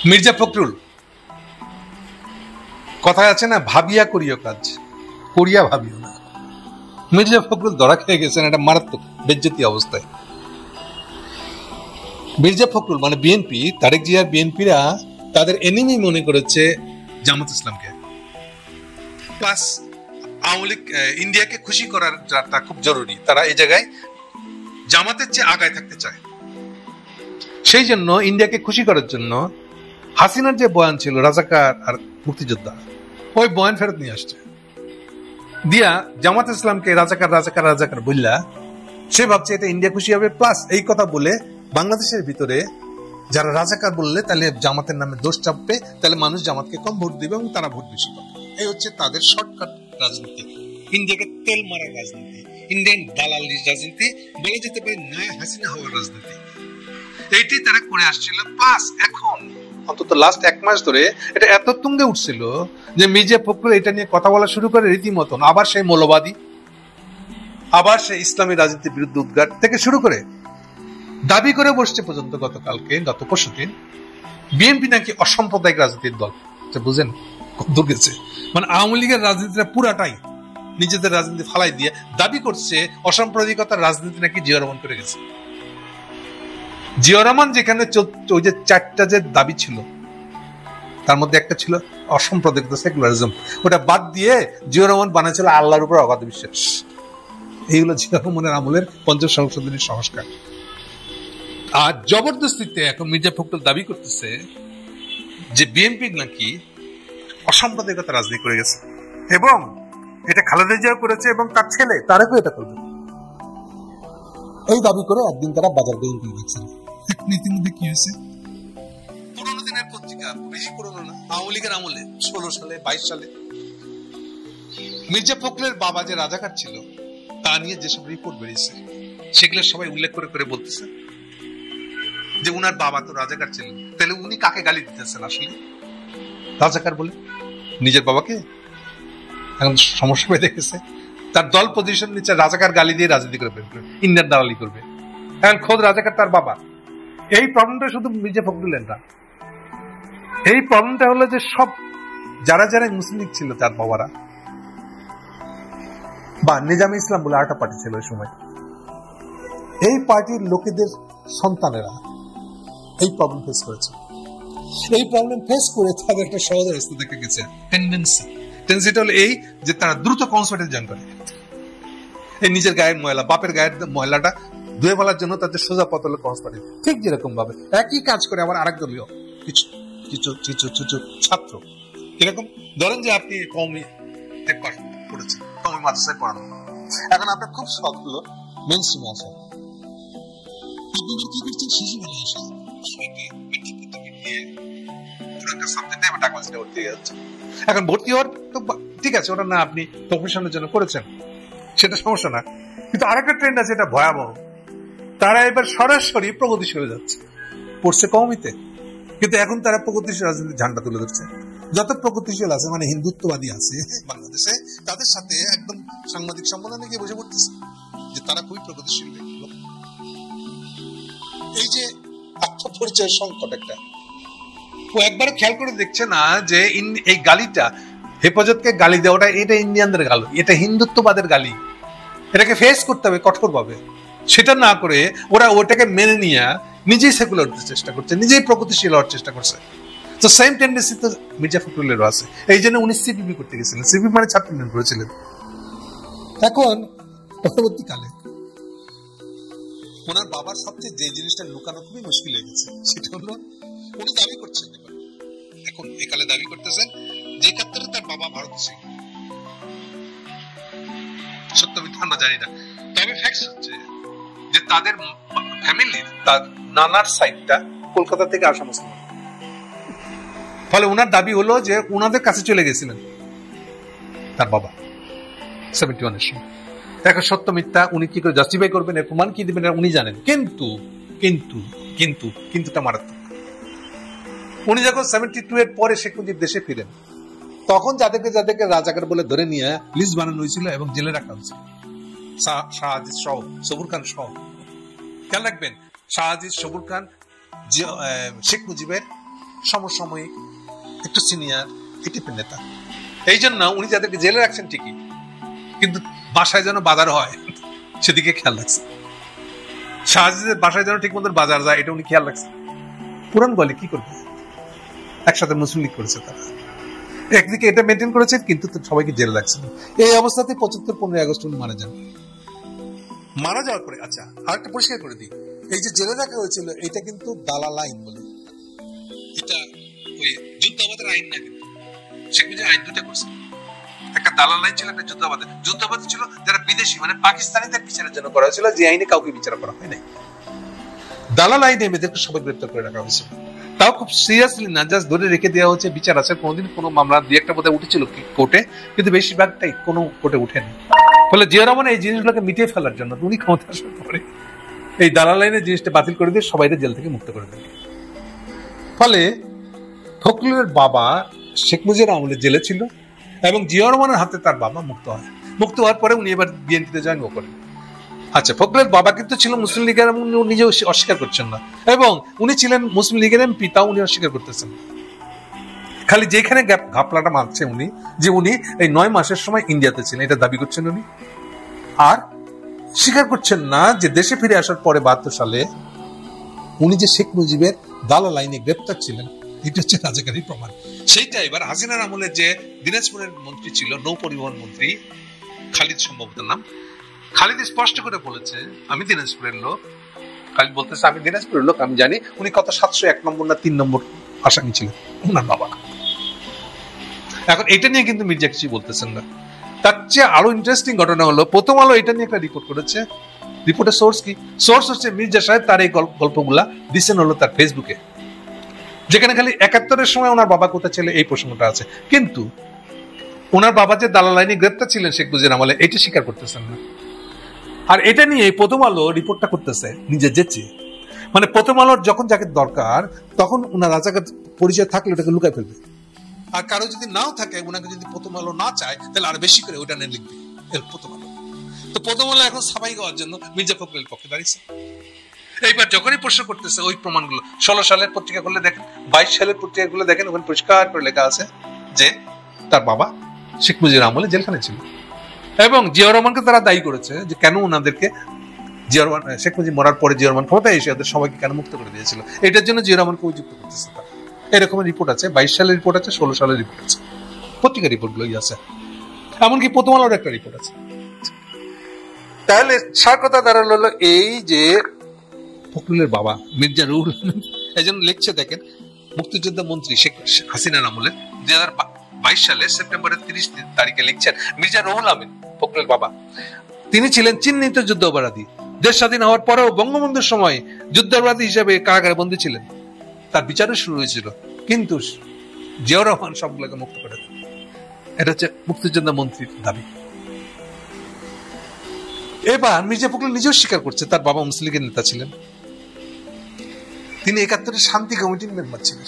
মির্জা ফখরুল, কথায় আছে না, ভাবিয়া করিও কাজ, করিয়া ভাবিও না। মির্জা ফখরুল ধরা খেয়ে গেছেন একটা মারাত্মক বেজ্জতি অবস্থায়। মির্জা ফখরুল মানে বিএনপি, তারেক জিয়ার বিএনপিরা তাদের এনিমি মনে করেছে জামাত ইসলামকে, প্লাস আওয়ামী লীগ ইন্ডিয়াকে খুশি করার যাটা খুব জরুরি, তারা এই জায়গায় জামাতের চেয়ে আগায় থাকতে চায়। সেই জন্য ইন্ডিয়াকে খুশি করার জন্য হাসিনার যে বয়ান ছিল রাজাকার আর মুক্তিযোদ্ধা, ওই বয়ান ফেরত নিয়ে আসছে, দিয়া জামাত ইসলামকে রাজাকার রাজাকার রাজাকার বললা সে ভাবছে এটা ইন্ডিয়া খুশি হবে। প্লাস এই কথা বলে বাংলাদেশের ভিতরে যারা রাজাকার বললে তাহলে জামাতের নামে দোষ চাপবে, তাহলে মানুষ জামাতকে কম ভোট দিবে এবং তারা ভোট বেশি পাবে। এই হচ্ছে তাদের শর্টকাট রাজনীতি, ইন্ডিয়াকে তেল মারার রাজনীতি, ইন্ডিয়ান দালাল রাজনীতি, বলে যেতে পারে নয়া হাসিনা হওয়ার রাজনীতি। এইটি তারা করে আসছিল। প্লাস এখন অন্তত লাস্ট এক মাস ধরে এটা এত তুঙ্গে উঠছিল যে মির্জা ফখরুল এটা নিয়ে কথা বলা শুরু করে রীতিমতন, আবার সেই মৌলবাদী, আবার সেই ইসলামী রাজনীতির বিরুদ্ধে উদ্গার থেকে শুরু করে দাবি করে বসছে পর্যন্ত গতকালকে, গত পরশুদিন, বিএনপি নাকি অসাম্প্রদায়িক রাজনীতির দল। বুঝেন কত গেছে, মানে আওয়ামী লীগের রাজনীতিটা পুরাটাই নিজেদের রাজনীতি ফালাই দিয়ে দাবি করছে অসাম্প্রদায়িকতার রাজনীতি নাকি জিয়া রহমান করে গেছে। জিয়া রহমান যেখানে ওই যে 4টা যে দাবি ছিল তার মধ্যে একটা ছিল অসাম্প্রদায়িকতা, সেকুলারিজম, ওটা বাদ দিয়ে জিয়া রহমান বানাচ্ছিল আল্লাহর উপর অগাধ বিশ্বাস। এইগুলো জিয়া রহমানের আমলের 50 সংশোধনীর সংস্কার। আর জবরদস্তিতে এখন মির্জা ফখরুল দাবি করতেছে যে বিএনপি নাকি অসাম্প্রদায়িকতা রাজনীতি করে গেছে এবং এটা খালেদা জিয়া করেছে এবং তার ছেলে তারেকও এটা করবে, এই দাবি করে একদিন তারা বাজার দখল করে দিচ্ছেন। ইতিমধ্যে কি হয়েছে, পুরোনো দিনের পত্রিকা, বেশি পুরোনো না, আওয়ামী লীগের আমলে 16 সালে 22 সালে মির্জা ফখরুলের বাবা যে রাজাকার ছিল তা নিয়ে যেসব রিপোর্ট বেরিয়েছে সেগুলো সবাই উল্লেখ করে করে বলতেছে যে উনার বাবা তো রাজাকার ছিলেন, তাহলে উনি কাকে গালি দিতেছেন আসলে রাজাকার বলে? নিজের বাবাকে। এখন সমস্যা হয়ে দেখেছে তার দল পজিশন নিচ্ছে, রাজাকার গালি দিয়ে রাজনীতি করবে, ইন্ডিয়ান দালালি করবে। এখন খোদ রাজাকার তার বাবা। এই প্রবলেমটা শুধু মির্জা ফখরুলের না, এই প্রবলেমটা হলো যে সব যারা যারা মুসলিম লীগ ছিল তার বাবারা, বা নিজামে ইসলাম বলে আরেকটা পার্টি ছিল ওই সময়, এই পার্টির লোকেদের সন্তানেরা এই প্রবলেম ফেস করেছে। এই প্রবলেম ফেস করে তাদের একটা সহজ রাস্তা দেখা গেছে, টেন্ডেন্সিটা হলো এই যে তারা দ্রুত কনসার্টে জয়েন করে, এই নিজের গায়ের ময়লা, বাপের গায়ের ময়লাটা ধুয়ে ফেলার জন্য তাদের সোজা পথ হলো কনসার্টে। ঠিক যেরকম ভাবে একই কাজ করে আবার আরেক দলীয় কিছু কিছু কিছু কিছু ছাত্র, এরকম ধরেন যে আপনি কওমি পড়েছেন, কওমি মাদ্রাসায় পড়ানো, এখন আপনার খুব শখ হলো মেইন স্ট্রিমে আসা, আপনি কি করছেন শিশুবেলায় এসে এখন ভর্তি হওয়ার তো ঠিক আছে, ওটা না আপনি প্রফেশনের জন্য করেছেন সেটা সমস্যা না, কিন্তু আরেকটা ট্রেন্ড আছে, এটা ভয়াবহ। তারা এবার সরাসরি প্রগতিশীল হয়ে যাচ্ছে, পড়ছে কওমিতে, কিন্তু এখন তারা প্রগতিশীল রাজনীতির ঝান্ডা তুলে ধরছে। যত প্রগতিশীল আছে মানে হিন্দুত্ববাদী আছে বাংলাদেশে, তাদের সাথে একদম সাংবাদিক সম্মেলনে গিয়ে বসে পড়তেছে যে তারা খুবই প্রগতিশীল। এই যে আত্মপরিচয়ের সংকট একটা, ও একবারও খেয়াল করে দেখছে না যে এই গালিটা, হেফাজতকে গালি দেওয়াটা এটা ইন্ডিয়ানদের গালি, এটা হিন্দুত্ববাদের গালি, এটাকে ফেস করতে হবে কঠোরভাবে। সেটা না করে ওরা ওটাকে মেনে নিয়ে নিজেই সেকুলার হতে চেষ্টা করছে, নিজেই প্রগতিশীল হওয়ার চেষ্টা করছে। তো সেম টেন্ডেন্সি তো মির্জা ফখরুলেরও আছে। এই জন্য উনি সিপিবি করতে গেছিলেন, সিপিবি মানে ছাত্র ইউনিয়ন করেছিলেন। এখন পরবর্তীকালে ওনার বাবার সবচেয়ে যে জিনিসটা লুকানো খুবই মুশকিল হয়ে গেছে, সেটা হলো উনি দাবি করছেন, এখন একালে দাবি করতেছেন যে 71-এ তার বাবা ভারত ছিল, সত্য মিথ্যা আমরা জানি না, তবে ফ্যাক্টস হচ্ছে যে তাদের ফ্যামিলির তার নানার সাইডটা কলকাতা থেকে আসা মুসলমান। ফলে উনার দাবি হলো যে উনাদের কাছে চলে গেছিলেন তার বাবা 71-এর সময়। এখন সত্য মিথ্যা উনি কি করে জাস্টিফাই করবেন, এর প্রমাণ কি দিবেন উনি জানেন, কিন্তু কিন্তু কিন্তু কিন্তুটা মারাত্মক। উনি যখন 72-এর পরে শেখ মুজিব দেশে ফিরেন, তখন যাদেরকে যাদেরকে রাজাকার বলে ধরে নিয়ে লিস্ট বানানো হয়েছিল এবং জেলে রাখা হয়েছিল, শাহ আজিজ সহ, সবুর খান সহ। খেয়াল রাখবেন, শাহ আজিজ, সবুর খান শেখ মুজিবের সমসাময়িক, একটু সিনিয়র, এই টাইপের নেতা। এই জন্য উনি যাদেরকে জেলে রাখছেন ঠিকই, কিন্তু বাসায় যেন বাজার হয় সেদিকে খেয়াল রাখছেন। শাহজিদের বাসায় যেন ঠিক মতো বাজার যায়, এটা উনি খেয়াল রাখছেন। পুরান বলে কি করবে, একসাথে মুসলিম লীগ করেছে তারা, একদিকে এটা মেনটেন করেছে, কিন্তু সবাইকে জেলে রাখছেন। এই অবস্থাতে 75-15 আগস্ট উনি মারা যান। মারা যাওয়ার পরে আচ্ছা আরেকটা পরিষ্কার করে দিই, এই যে জেলে রাখা হয়েছিল এটা কিন্তু দালাল আইন বলে, এটা ওই যুদ্ধাপরাধের আইন না, কিন্তু শেখ মুজিব আইন দুটা করছে। একটা দালাল আইন ছিল, একটা যুদ্ধাপরাধ। যুদ্ধাপরাধ ছিল যারা বিদেশি মানে পাকিস্তানিদের বিচারের জন্য করা হয়েছিল, যে আইনে কাউকে বিচার করা হয় নাই। দালাল আইনে এদেরকে সবাই গ্রেপ্তার করে রাখা হয়েছিল, তাও খুব সিরিয়াসলি না, জাস্ট ধরে রেখে দেওয়া হচ্ছে, বিচার আছে। কোনোদিন কোনো মামলা দুই একটা বোধহয় উঠেছিল কোর্টে, কিন্তু বেশিরভাগটাই কোনো কোর্টে উঠেনি। ফলে জিয়া রহমান এই জিনিসগুলোকে মিটিয়ে ফেলার জন্য উনি ক্ষমতা আসার পরে এই দালাল আইনের জিনিসটা বাতিল করে দিয়ে সবাই জেল থেকে মুক্ত করে দেন। ফলে ফখরুলের বাবা শেখ মুজিবুর আমলে জেলে ছিল এবং জিয়া রহমানের হাতে তার বাবা মুক্ত হয়। মুক্ত হওয়ার পরে উনি এবার বিএনপিতে জয়েন করেন। আচ্ছা, ফখরুলের বাবা কিন্তু ছিল মুসলিম লীগের, নিজেও অস্বীকার করছেন না, এবং উনি ছিলেন মুসলিম লীগের এমপি, তাও উনি অস্বীকার করতেছেন। খালি যেখানে ঘাপলাটা মারছে উনি, যে উনি এই 9 মাসের সময় ইন্ডিয়াতে ছিলেন, এটা দাবি করছেন উনি। আর স্বীকার করছেন না যে দেশে ফিরে আসার পরে 72 সালে উনি যে শেখ মুজিবের দালাল আইনে গ্রেপ্তার ছিলেন, এটা হচ্ছে রাজাকারী প্রমাণ। সেইটা এবার হাসিনার আমলে যে দিনাজপুরের মন্ত্রী ছিল, নৌ পরিবহন মন্ত্রী খালিদ সম্ভবত নাম, খালিদ স্পষ্ট করে বলেছে আমি দিনাজপুরের লোক। খালিদ বলতেছে আমি দিনাজপুরের লোক, আমি জানি উনি কত 701 নম্বর না 3 নম্বর আসামি ছিলেন ওনার বাবা। এখন এটা নিয়ে কিন্তু মির্জা কিছু বলতেছেন না। তার চেয়ে আরো ইন্টারেস্টিং ঘটনা হলো, প্রথম আলো এটা নিয়ে একটা রিপোর্ট করেছে। রিপোর্টের সোর্স কি? সোর্স হচ্ছে মির্জা সাহেব তার এই গল্পগুলা দিচ্ছেন হলো তার ফেসবুকে, যেখানে খালি 71-এর সময় ওনার বাবা কোথায় ছিল এই প্রসঙ্গটা আছে, কিন্তু ওনার বাবা যে দালাল আইনে গ্রেপ্তার ছিলেন শেখ মুজিবুর আমলে, এটা স্বীকার করতেছেন না। আর এটা নিয়ে প্রথম আলো রিপোর্টটা করতেছে নিজের জেচে, মানে প্রথম আলোর যখন যাকে দরকার তখন ওনার রাজাকার পরিচয় থাকলে ওটাকে লুকায় ফেলবে, আর কারো যদি নাও থাকে, ওনাকে যদি প্রথম আলো না চায় তাহলে আরো বেশি করে ওটা নিয়ে লিখবে প্রথম আলো। তো প্রথম আলো এখন সাফাই গাওয়ার জন্য মির্জা ফখরুলের পক্ষে দাঁড়িয়েছে। এইবার যখনই প্রশ্ন করতেছে ওই প্রমাণগুলো, 16 সালের পত্রিকা গুলো দেখেন, 22 সালের পত্রিকা গুলো দেখেন, ওখানে পরিষ্কার করে লেখা আছে যে তার বাবা শেখ মুজিবুর আমলে জেলখানে ছিল, এবং জিয়া রহমানকে তারা দায়ী করেছে যে কেন ওনাদেরকে শেখ মুজিব মরার পরে জিয়া রহমান ক্ষমতায় এসে ওদের সবাইকে কেন মুক্ত করে দিয়েছিল, এটার জন্য জিয়া রহমানকে অভিযুক্ত করতেছে তারা। এরকম রিপোর্ট আছে, 22 সালের রিপোর্ট আছে, 16 সালের রিপোর্ট আছে, পত্রিকা রিপোর্ট গুলোই আছে, এমনকি প্রথম আলোর একটা রিপোর্ট আছে। তাহলে সার কথা দাঁড়ালো হলো এই যে ফখরুলের বাবা মির্জা রুহুল একজন লিখছে, দেখেন, মুক্তিযোদ্ধা মন্ত্রী শেখ হাসিনার আমলে 2022 সালে সেপ্টেম্বরের 30 তারিখে লিখছেন, মির্জা রুহুল আমিন ফখরুলের বাবা, তিনি ছিলেন চিহ্নিত যুদ্ধ অপরাধী, দেশ স্বাধীন হওয়ার পরেও বঙ্গবন্ধুর সময় যুদ্ধাপরাধী হিসেবে কারাগারে বন্দী ছিলেন, তার বিচারও শুরু হয়েছিল, কিন্তু জিয়াউর রহমান সবগুলোকে মুক্ত করে দেন। এটা হচ্ছে মুক্তিযোদ্ধা মন্ত্রীর দাবি। এবার মির্জা ফখরুল নিজেও স্বীকার করছে তার বাবা মুসলিম লীগের নেতা ছিলেন, তিনি 71-এর শান্তি কমিটির মেম্বার ছিলেন।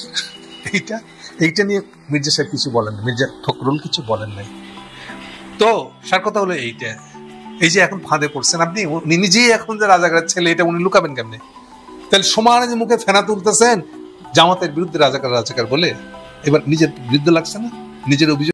এইটা নিয়ে মির্জা সাহেব কিছু বলেন, মির্জা ফখরুল কিছু বলেন নাই। তো সার কথা হলো এইটা, এই যে এখন ফাঁদে পড়ছেন আপনি, উনি নিজেই এখন যে রাজাকারের ছেলে, এটা উনি লুকাবেন কেমনে? তাহলে সমানে যে মুখে ফেনা তুলতেছেন জামাতের বিরুদ্ধে রাজাকার রাজাকার বলে, এবার নিজের বিরুদ্ধে লাগছে না, নিজের অভিযোগ